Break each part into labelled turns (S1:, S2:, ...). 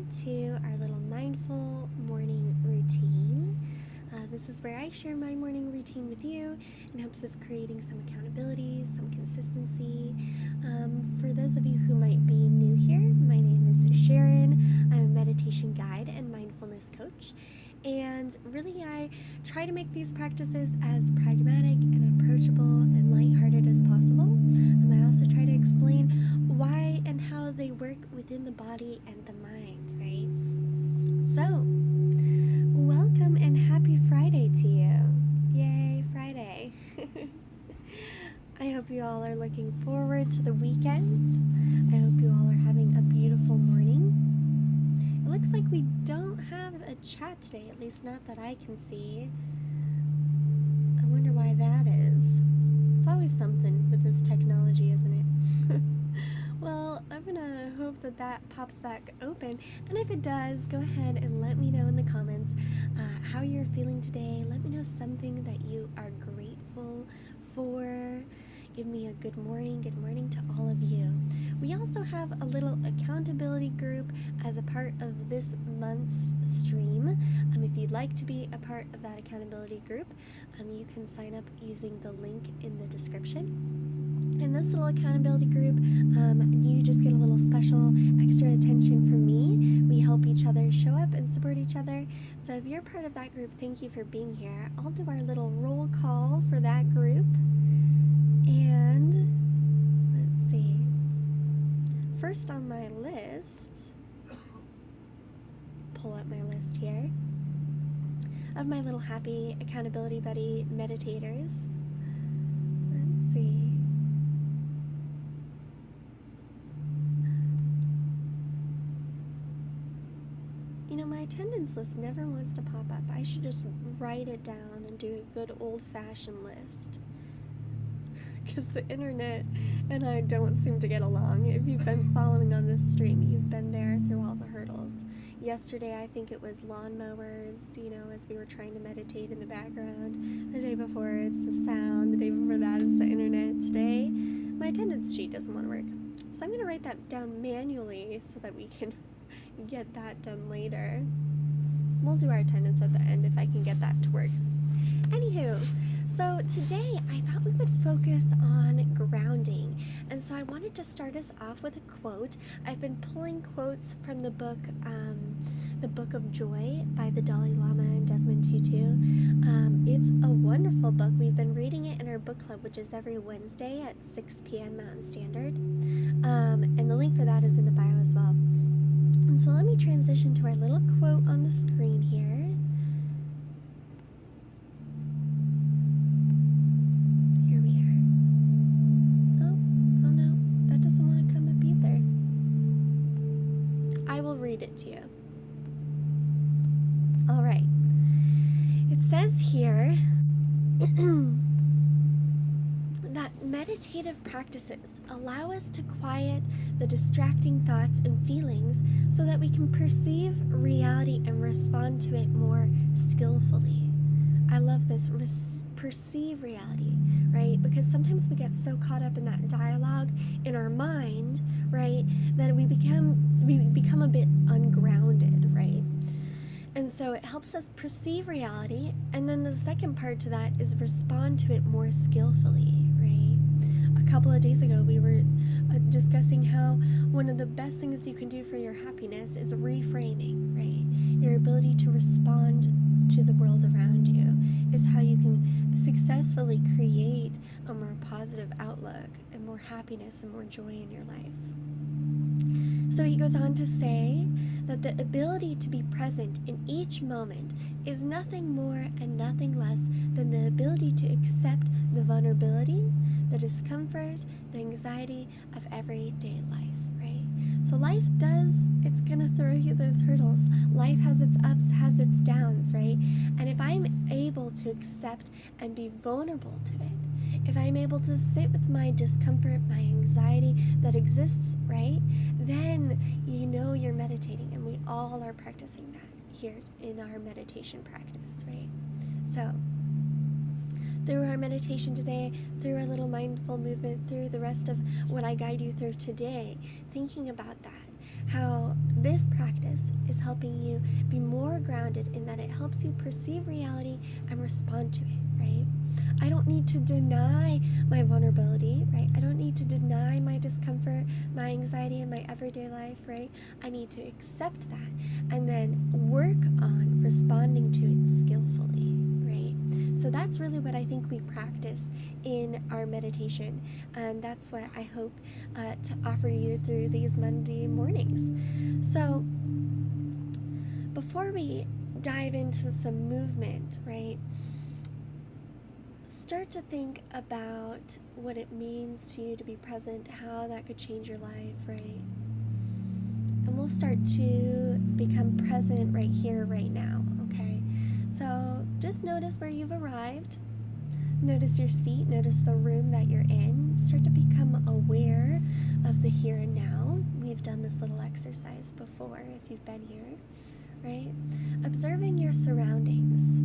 S1: to our little mindful morning routine. This is where I share my morning routine with you in hopes of creating some accountability, some consistency. For those of you who might be new here, my name is Sharon. I'm a meditation guide and mindfulness coach. And really, I try to make these practices as pragmatic and approachable and lighthearted as possible. I also try to explain why and how they work within the body and the mind, right? So, welcome and happy Friday to you. Yay, Friday. I hope you all are looking forward to the weekend. I hope you all are having a beautiful morning. It looks like we don't have a chat today, at least not that I can see. I wonder why that is. It's always something with this technology, isn't it? Well, I'm gonna hope that that pops back open, and if it does, go ahead and let me know in the comments how you're feeling today. Let me know something that you are grateful for. Give me a good morning to all of you. We also have a little accountability group as a part of this month's stream. If you'd like to be a part of that accountability group, you can sign up using the link in the description. In this little accountability group, you just get a little special extra attention from me. We help each other show up and support each other. So if you're part of that group, thank you for being here. I'll do our little roll call for that group. And let's see. First on my list, pull up my list here of my little happy accountability buddy meditators. Let's see. You know, my attendance list never wants to pop up. I should just write it down and do a good old-fashioned list. Because the internet and I don't seem to get along. If you've been following on this stream, you've been there through all the hurdles. Yesterday, I think it was lawnmowers, as we were trying to meditate in the background. The day before, it's the sound. The day before that is the internet. Today, my attendance sheet doesn't want to work. So I'm going to write that down manually so that we can get that done later. We'll do our attendance at the end if I can get that to work. Anywho, so today I thought we would focus on grounding, and so I wanted to start us off with a quote. I've been pulling quotes from the book of Joy by the Dalai Lama and Desmond Tutu. It's a wonderful book. We've been reading it in our book club, which is every Wednesday at 6 p.m. Mountain Standard, and the link for that is in the bio as well. And so let me transition to our little quote on the screen here. It to you. All right. It says here that meditative practices allow us to quiet the distracting thoughts and feelings so that we can perceive reality and respond to it more skillfully. I love this. Perceive reality, right? Because sometimes we get so caught up in that dialogue in our mind, right, that we become a bit ungrounded, right? And so it helps us perceive reality, and then the second part to that is respond to it more skillfully, right? A couple of days ago, we were discussing how one of the best things you can do for your happiness is reframing, right? Your ability to respond to the world around you is how you can successfully create a more positive outlook and more happiness and more joy in your life. So he goes on to say that the ability to be present in each moment is nothing more and nothing less than the ability to accept the vulnerability, the discomfort, the anxiety of everyday life, right? So life it's gonna throw you those hurdles. Life has its ups, has its downs, right? And if I'm able to accept and be vulnerable to it, if I'm able to sit with my discomfort, my anxiety that exists, right, then you're meditating, and we all are practicing that here in our meditation practice, right? So through our meditation today, through our little mindful movement, through the rest of what I guide you through today, thinking about that, how This practice is helping you be more grounded in that it helps you perceive reality and respond to it, right? I don't need to deny my vulnerability, right? I don't need to deny my discomfort, my anxiety in my everyday life, right? I need to accept that and then work on responding to it skillfully, right? So that's really what I think we practice in our meditation, and that's what I hope to offer you through these Monday mornings. So before we dive into some movement, right, start to think about what it means to you to be present, how that could change your life, right? And we'll start to become present right here, right now, okay? So just notice where you've arrived. Notice your seat, notice the room that you're in. Start to become aware of the here and now. We've done this little exercise before if you've been here, right? Observing your surroundings.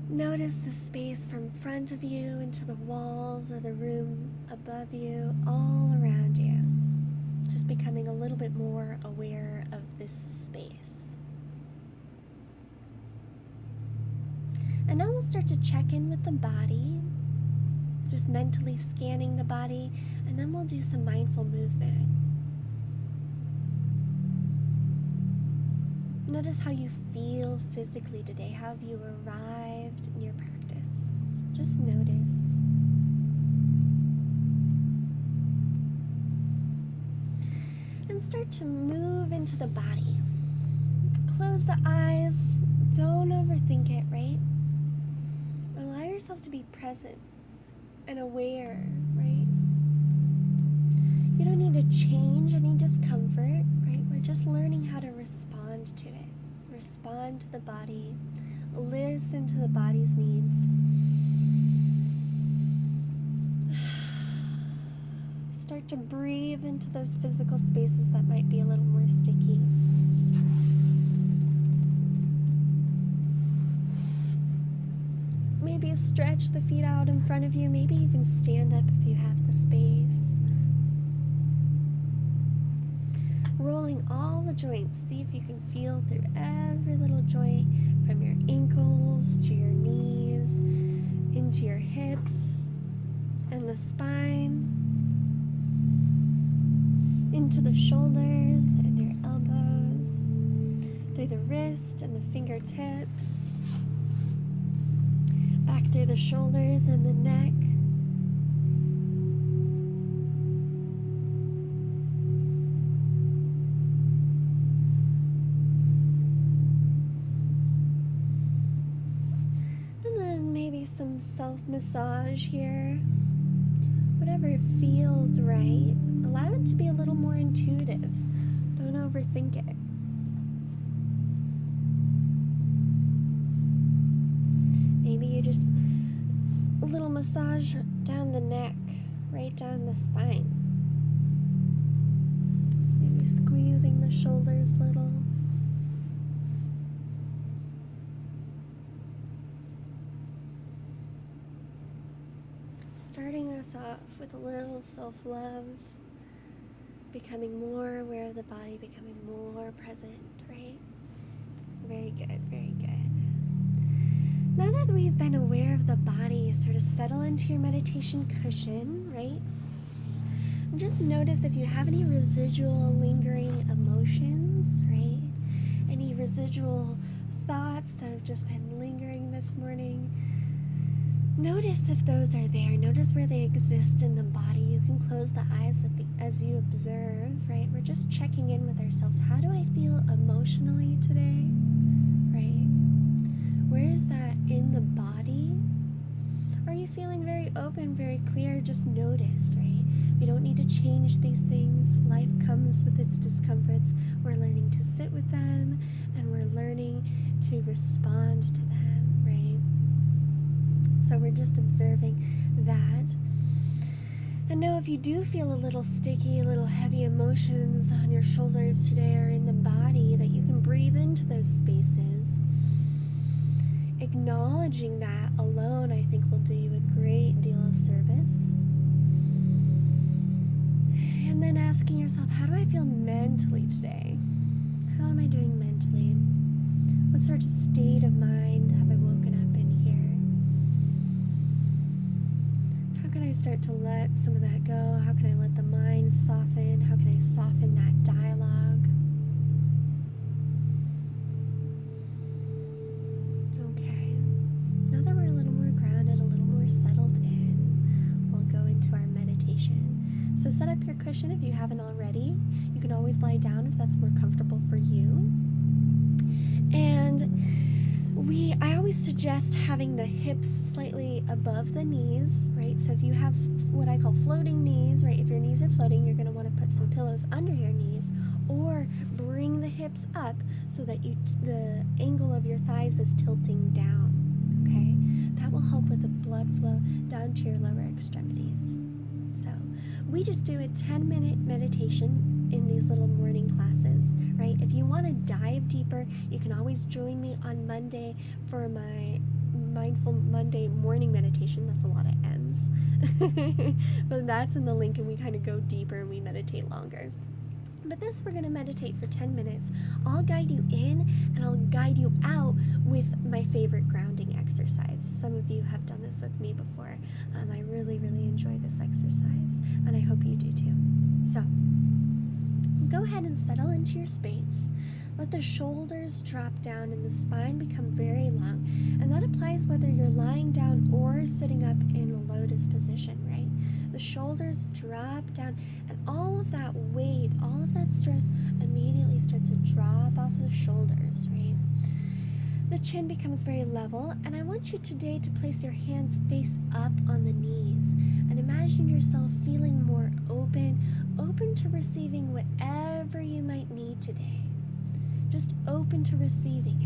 S1: Notice the space from front of you into the walls of the room above you, all around you. Just becoming a little bit more aware of this space. And now we'll start to check in with the body, just mentally scanning the body, and then we'll do some mindful movement. Notice how you feel physically today. How have you arrived in your practice? Just notice. And start to move into the body. Close the eyes. Don't overthink it, right? Allow yourself to be present and aware, right? You don't need to change any discomfort, right? We're just learning how to respond to it. Respond to the body. Listen to the body's needs. Start to breathe into those physical spaces that might be a little more sticky. Maybe stretch the feet out in front of you. Maybe even stand up if you have the space. Rolling all the joints. See if you can feel through every little joint, from your ankles to your knees, into your hips and the spine, into the shoulders and your elbows, through the wrist and the fingertips, back through the shoulders and the neck. Some self-massage here. Whatever feels right. Allow it to be a little more intuitive. Don't overthink it. Maybe you just a little massage down the neck, right down the spine. Maybe squeezing the shoulders a little. Starting us off with a little self-love, becoming more aware of the body, becoming more present, right? Very good, very good. Now that we've been aware of the body, sort of settle into your meditation cushion, right? And just notice if you have any residual lingering emotions, right? Any residual thoughts that have just been lingering this morning. Notice if those are there. Notice where they exist in the body. You can close the eyes as you observe, right? We're just checking in with ourselves. How do I feel emotionally today, right? Where is that in the body? Are you feeling very open, very clear? Just notice, right? We don't need to change these things. Life comes with its discomforts. We're learning to sit with them, and we're learning to respond to them. So we're just observing that. And know if you do feel a little sticky, a little heavy emotions on your shoulders today or in the body, that you can breathe into those spaces. Acknowledging that alone, I think, will do you a great deal of service. And then asking yourself, how do I feel mentally today? How am I doing mentally? What sort of state of mind have I woken up in here? How can I start to let some of that go? How can I let the mind soften? How can I soften that dialogue? Okay. Now that we're a little more grounded, a little more settled in, we'll go into our meditation. So set up your cushion if you haven't already. You can always lie down if that's more comfortable for you. And I always suggest having the hips slightly above the knees, right? So if you have what I call floating knees, right? If your knees are floating, you're going to want to put some pillows under your knees, or bring the hips up so that the angle of your thighs is tilting down, okay? That will help with the blood flow down to your lower extremities. So we just do a 10-minute meditation in these little morning classes, right? If you want to dive deeper, you can always join me on Monday for my Mindful Monday morning meditation. That's a lot of M's. But that's in the link, and we kind of go deeper and we meditate longer. But this, we're going to meditate for 10 minutes. I'll guide you in and I'll guide you out with my favorite grounding exercise. Some of you have done this with me before. I really, really enjoy this exercise, and I hope you do too. So, go ahead and settle into your space. Let the shoulders drop down and the spine become very long. And that applies whether you're lying down or sitting up in a lotus position, right? The shoulders drop down, and all of that weight, all of that stress immediately starts to drop off the shoulders, right? The chin becomes very level, and I want you today to place your hands face up on the knees and imagine yourself feeling more open to receiving whatever you might need today. Just open to receiving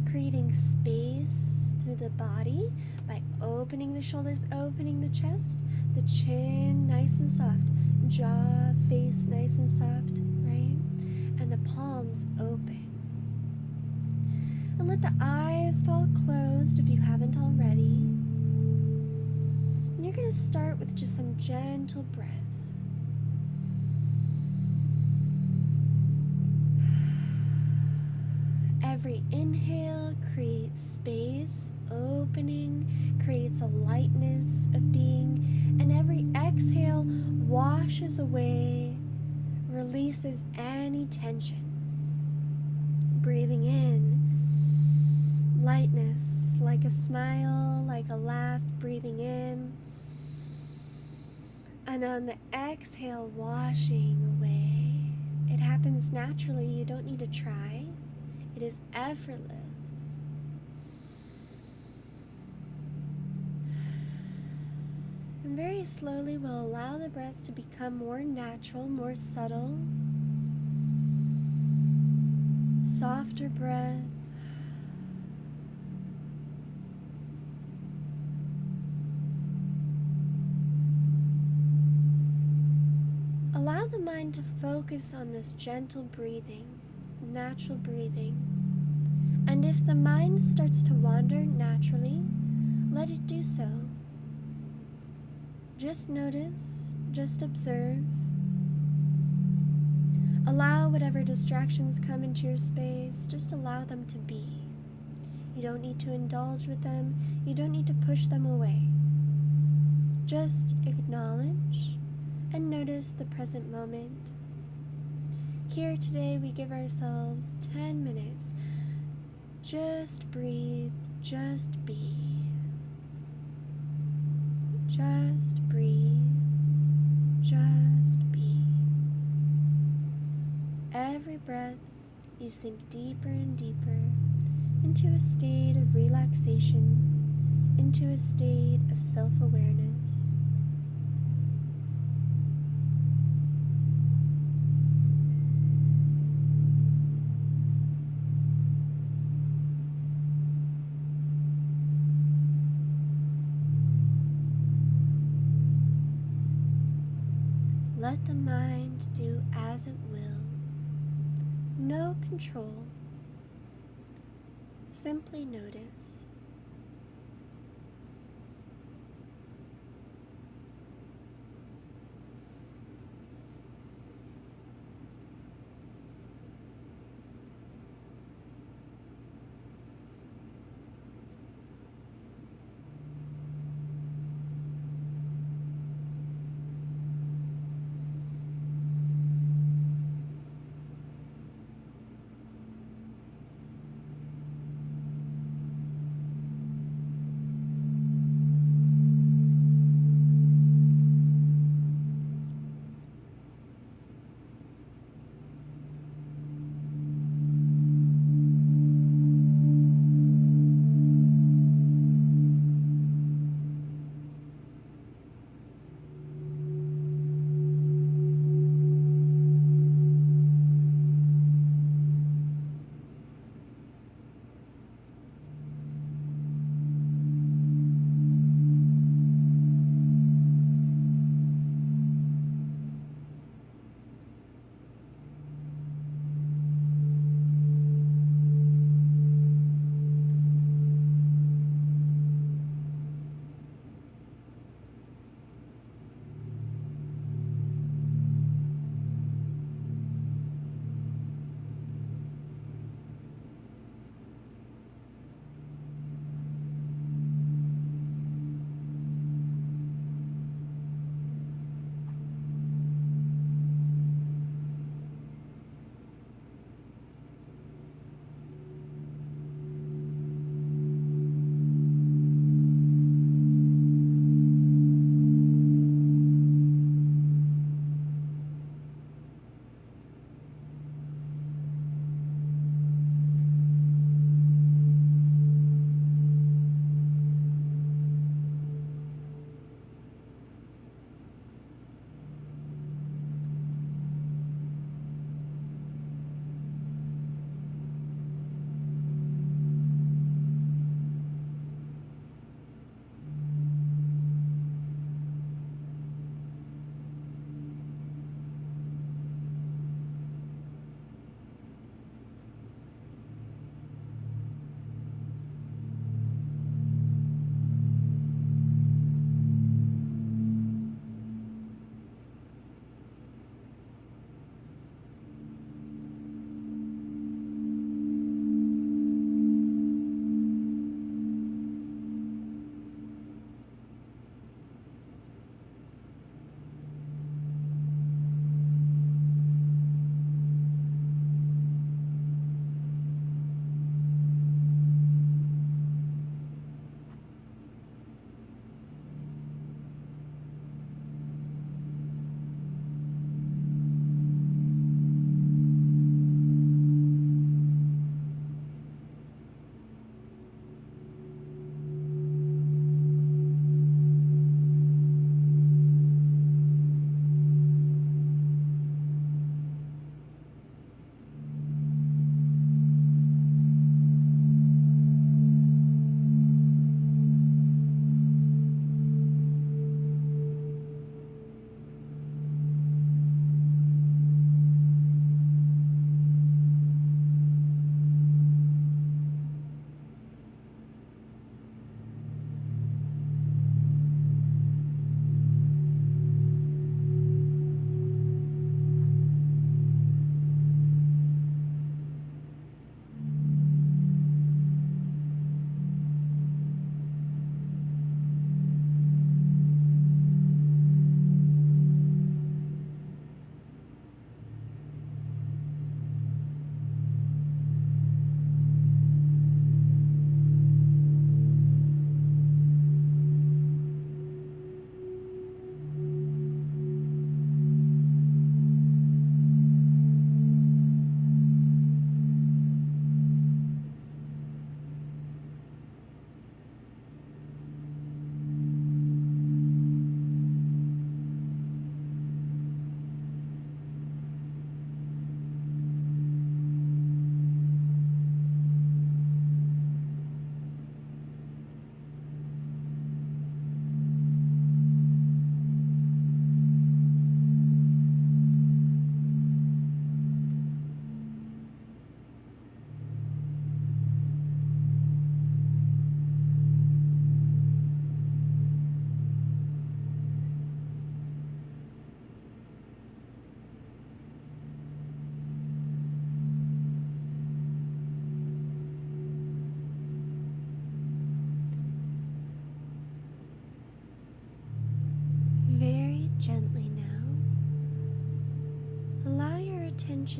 S1: it. Creating space through the body by opening the shoulders, opening the chest, the chin nice and soft, jaw, face nice and soft, right? And the palms open. And let the eyes fall closed if you haven't already. And you're going to start with just some gentle breath. Every inhale creates space, opening, creates a lightness of being, and every exhale washes away, releases any tension. Breathing in, lightness, like a smile, like a laugh, breathing in. And on the exhale, washing away. It happens naturally, you don't need to try. It is effortless. And very slowly we'll allow the breath to become more natural, more subtle. Softer breath. Allow the mind to focus on this gentle breathing, natural breathing. And if the mind starts to wander naturally, let it do so. Just notice, just observe. Allow whatever distractions come into your space, just allow them to be. You don't need to indulge with them, you don't need to push them away. Just acknowledge and notice the present moment. Here today we give ourselves 10 minutes. Just breathe, just be. Just breathe, just be. Every breath you sink deeper and deeper into a state of relaxation, into a state of self-awareness. Let the mind do as it will. No control. Simply notice.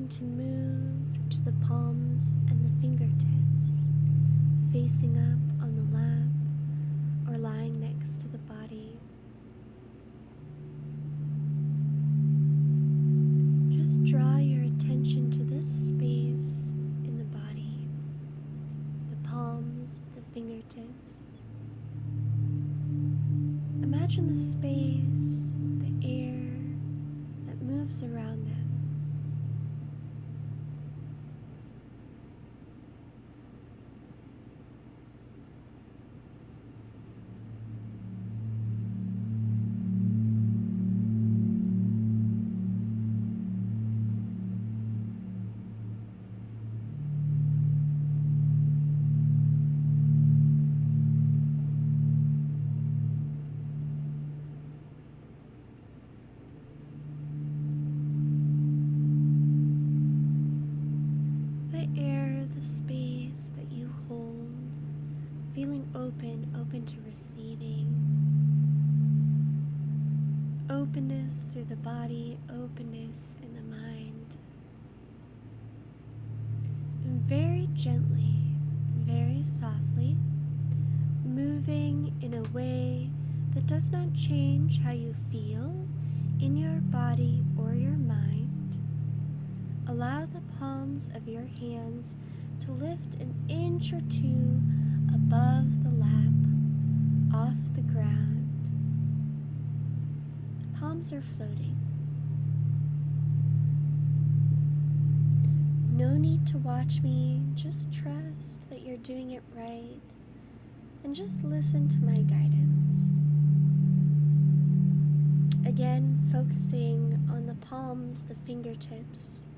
S1: attention to move to the palms and the fingertips, facing up on the lap or lying next to the body. Just draw your attention to this space in the body, the palms, the fingertips. Imagine the space, the air that moves around them. The space that you hold, feeling open to receiving. Openness through the body, openness in the mind. And very gently, very softly, moving in a way that does not change how you feel in your body or your mind. Allow the palms of your hands to lift an inch or two above the lap, off the ground. The palms are floating. No need to watch me, just trust that you're doing it right, and just listen to my guidance. Again, focusing on the palms, the fingertips,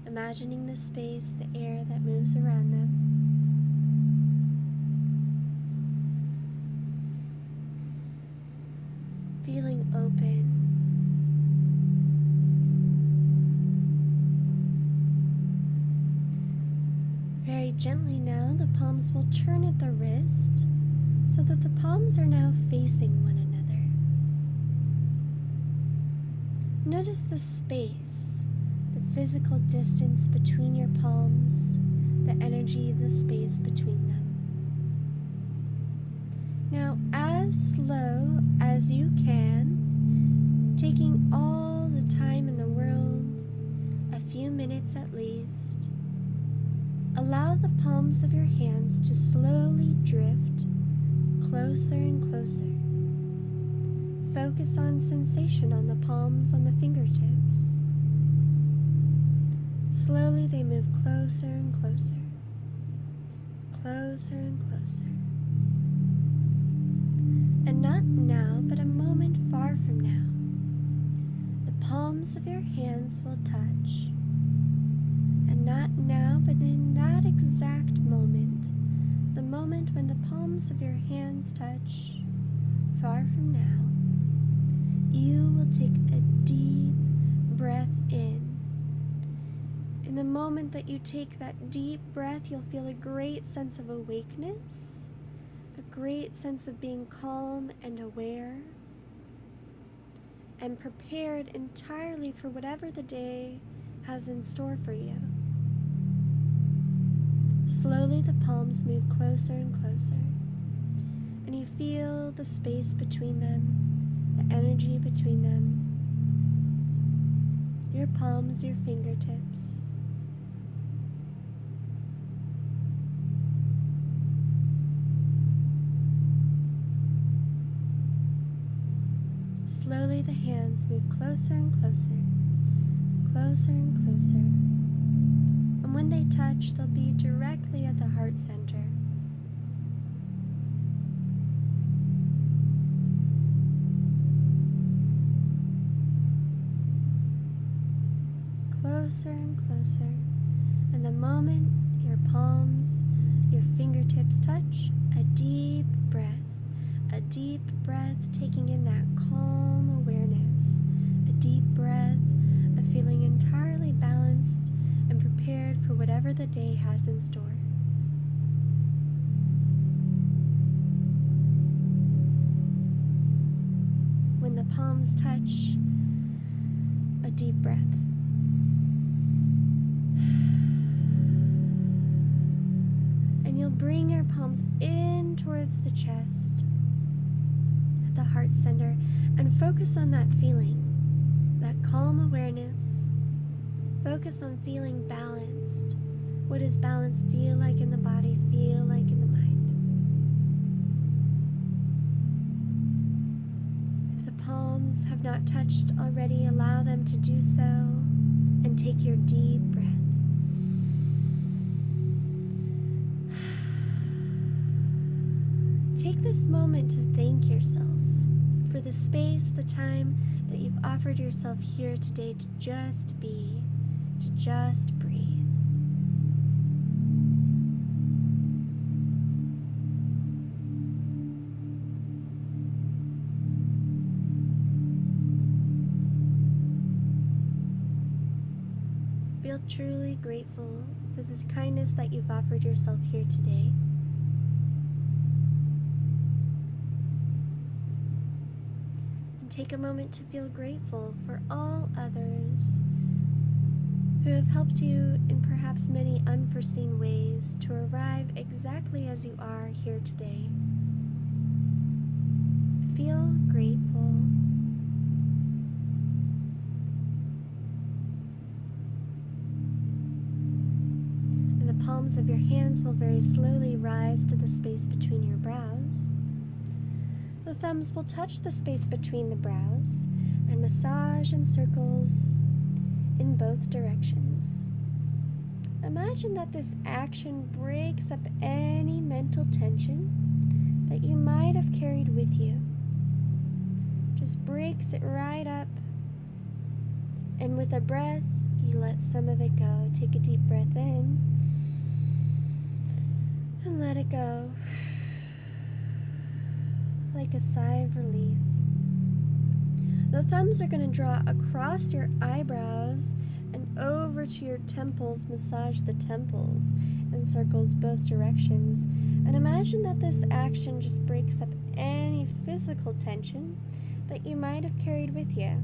S1: imagining the space, the air that moves around them. Feeling open. Very gently now, the palms will turn at the wrist so that the palms are now facing one another. Notice the space, the physical distance between your palms, the energy, the space between them. Now, as slow as you can, taking all the time in the world, a few minutes at least, allow the palms of your hands to slowly drift closer and closer. Focus on sensation on the palms, on the fingertips. Slowly they move closer and closer, closer and closer. And not now, but a moment far from now, the palms of your hands will touch. And not now, but in that exact moment, the moment when the palms of your hands touch, far from now, you will take a deep breath in. In the moment that you take that deep breath, you'll feel a great sense of awakeness, a great sense of being calm and aware, and prepared entirely for whatever the day has in store for you. Slowly the palms move closer and closer, and you feel the space between them, the energy between them, your palms, your fingertips. Slowly the hands move closer and closer, closer and closer. And when they touch, they'll be directly at the heart center. Closer and closer. And the moment your palms, your fingertips touch, a deep breath. A deep breath, taking in that calm awareness. A deep breath of feeling entirely balanced and prepared for whatever the day has in store. When the palms touch, a deep breath. you'll bring your palms in towards the chest, at the heart center, and focus on that feeling, that calm awareness. Focus on feeling balanced. What does balance feel like in the body, feel like in the mind? If the palms have not touched already, allow them to do so, and take your deep breath. Take this moment to thank yourself for the space, the time that you've offered yourself here today to just be, to just breathe. Feel truly grateful for the kindness that you've offered yourself here today. And take a moment to feel grateful for all others who have helped you in perhaps many unforeseen ways to arrive exactly as you are here today. Feel grateful. And the palms of your hands will very slowly rise to the space between your brows. The thumbs will touch the space between the brows and massage in circles in both directions. Imagine that this action breaks up any mental tension that you might have carried with you. Just breaks it right up. And with a breath, you let some of it go. Take a deep breath in and let it go. Like a sigh of relief. The thumbs are going to draw across your eyebrows and over to your temples, massage the temples in circles both directions. And imagine that this action just breaks up any physical tension that you might have carried with you.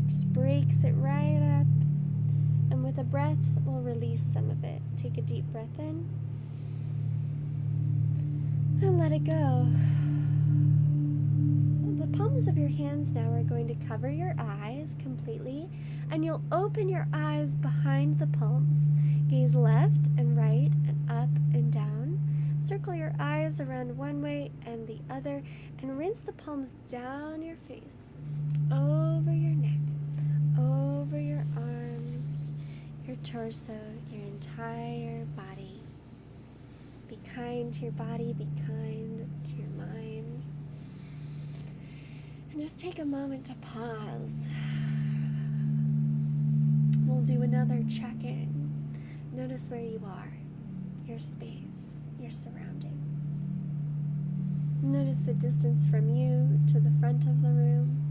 S1: Just breaks it right up. And with a breath, we'll release some of it. Take a deep breath in and let it go. The palms of your hands now are going to cover your eyes completely, and you'll open your eyes behind the palms. Gaze left and right and up and down. Circle your eyes around one way and the other, and rinse the palms down your face, over your neck, over your arms, your torso, your entire body. Be kind to your body, be kind to your mind. And just take a moment to pause. We'll do another check-in. Notice where you are, your space, your surroundings. Notice the distance from you to the front of the room,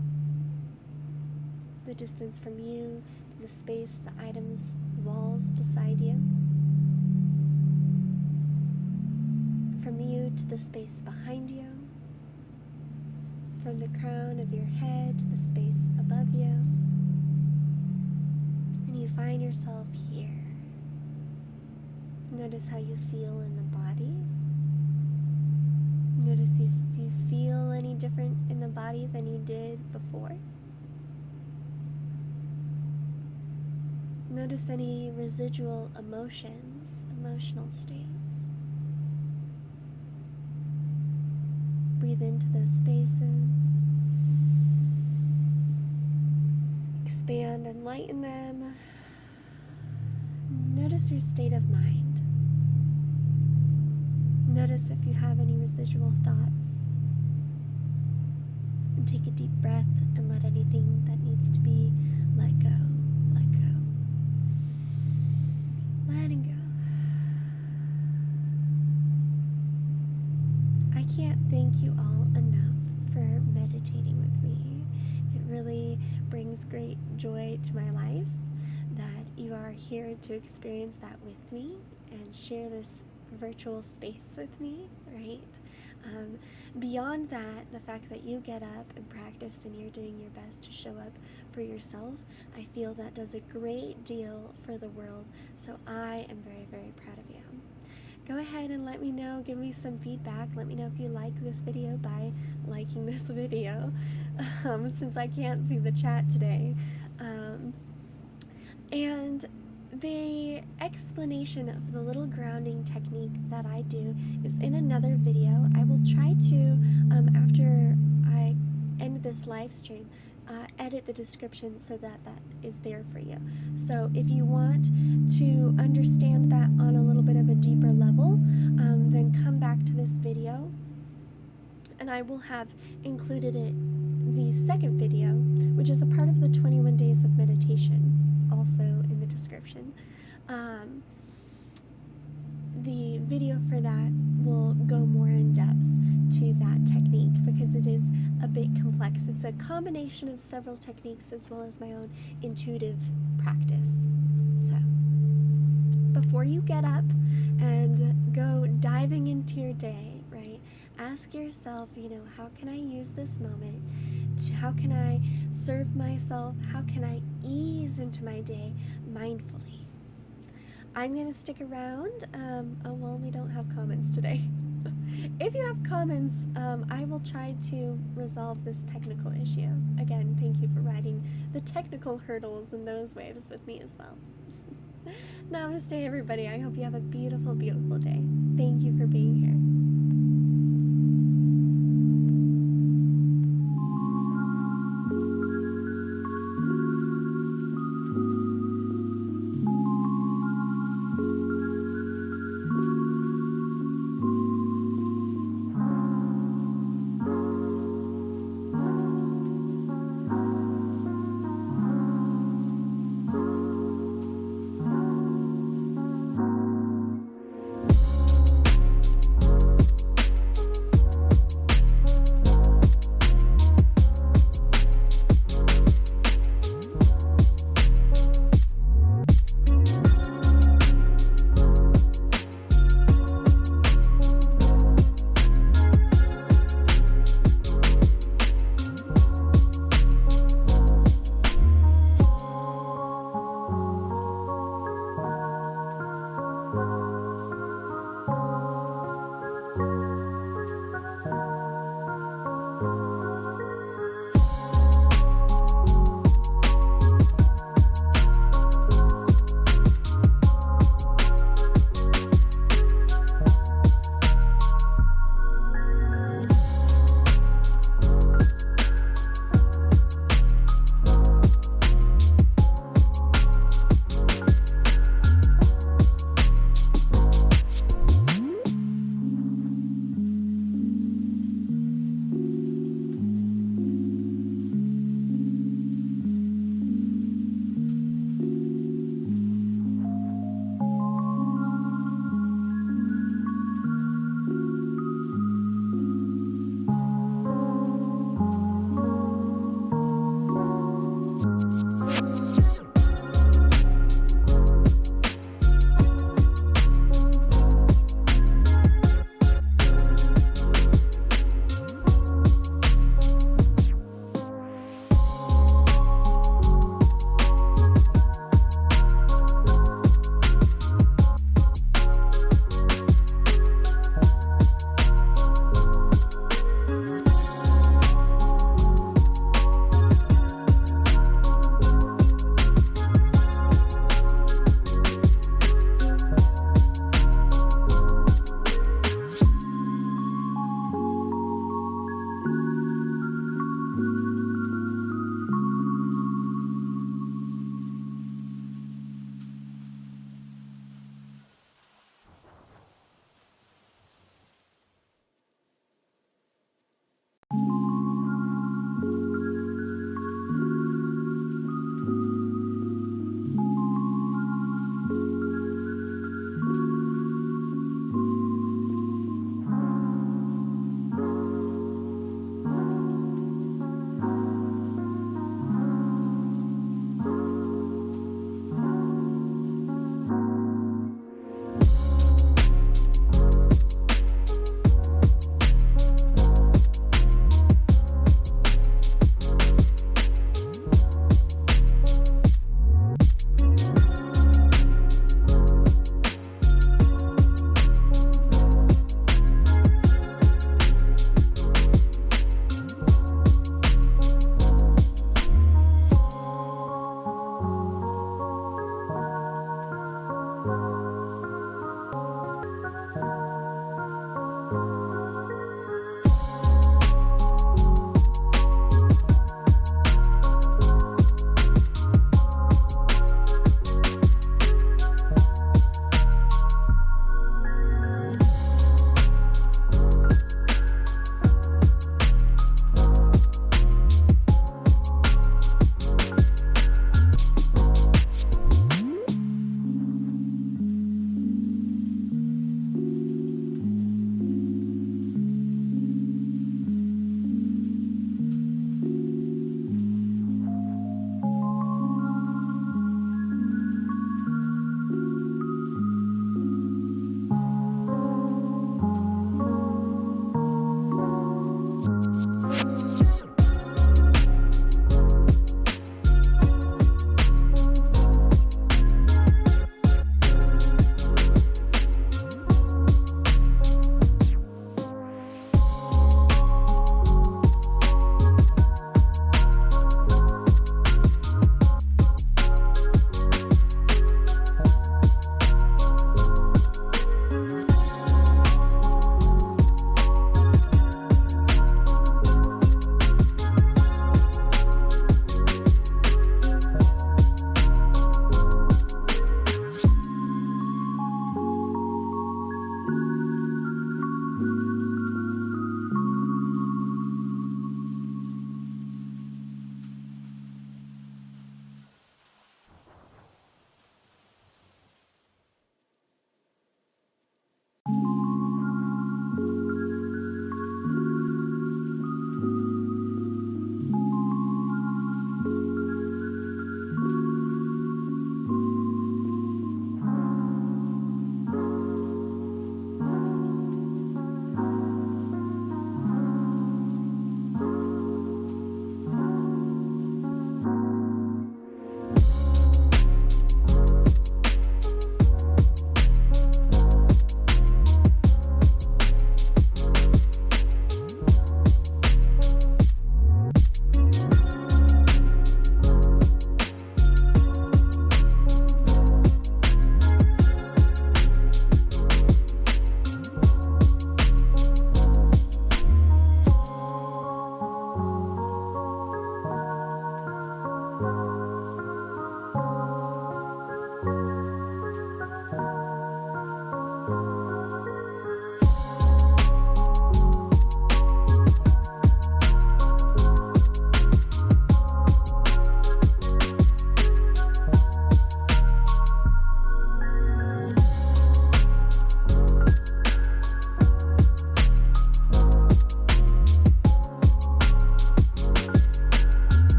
S1: the distance from you to the space, the items, the walls beside you, from you to the space behind you, from the crown of your head to the space above you, and you find yourself here. Notice how you feel in the body. Notice if you feel any different in the body than you did before. Notice any residual emotions, emotional states. Breathe into those spaces. Expand and lighten them. Notice your state of mind. Notice if you have any residual thoughts. And take a deep breath and let anything that needs to be let go, let go. Letting go. I can't thank you all enough for meditating with me. It really brings great joy to my life that you are here to experience that with me and share this virtual space with me, right? Beyond that, the fact that you get up and practice and you're doing your best to show up for yourself, I feel that does a great deal for the world. So I am very, very proud of you. go ahead and let me know, give me some feedback. Let me know if you like this video by liking this video, since I can't see the chat today. And the explanation of the little grounding technique that I do is in another video. I will try to, after I end this live stream, edit the description so that is there for you. So if you want to understand that on a little bit of a deeper level, then come back to this video, and I will have included the second video, which is a part of the 21 days of meditation, also in the description. The video for that will go more in depth to that technique because it is a bit complex. It's a combination of several techniques as well as my own intuitive practice. So, before you get up and go diving into your day, right, ask yourself, how can I use this moment? How can I serve myself? How can I ease into my day mindfully? I'm going to stick around. We don't have comments today. If you have comments, I will try to resolve this technical issue. Again, thank you for riding the technical hurdles and those waves with me as well. Namaste, everybody. I hope you have a beautiful, beautiful day. Thank you for being here.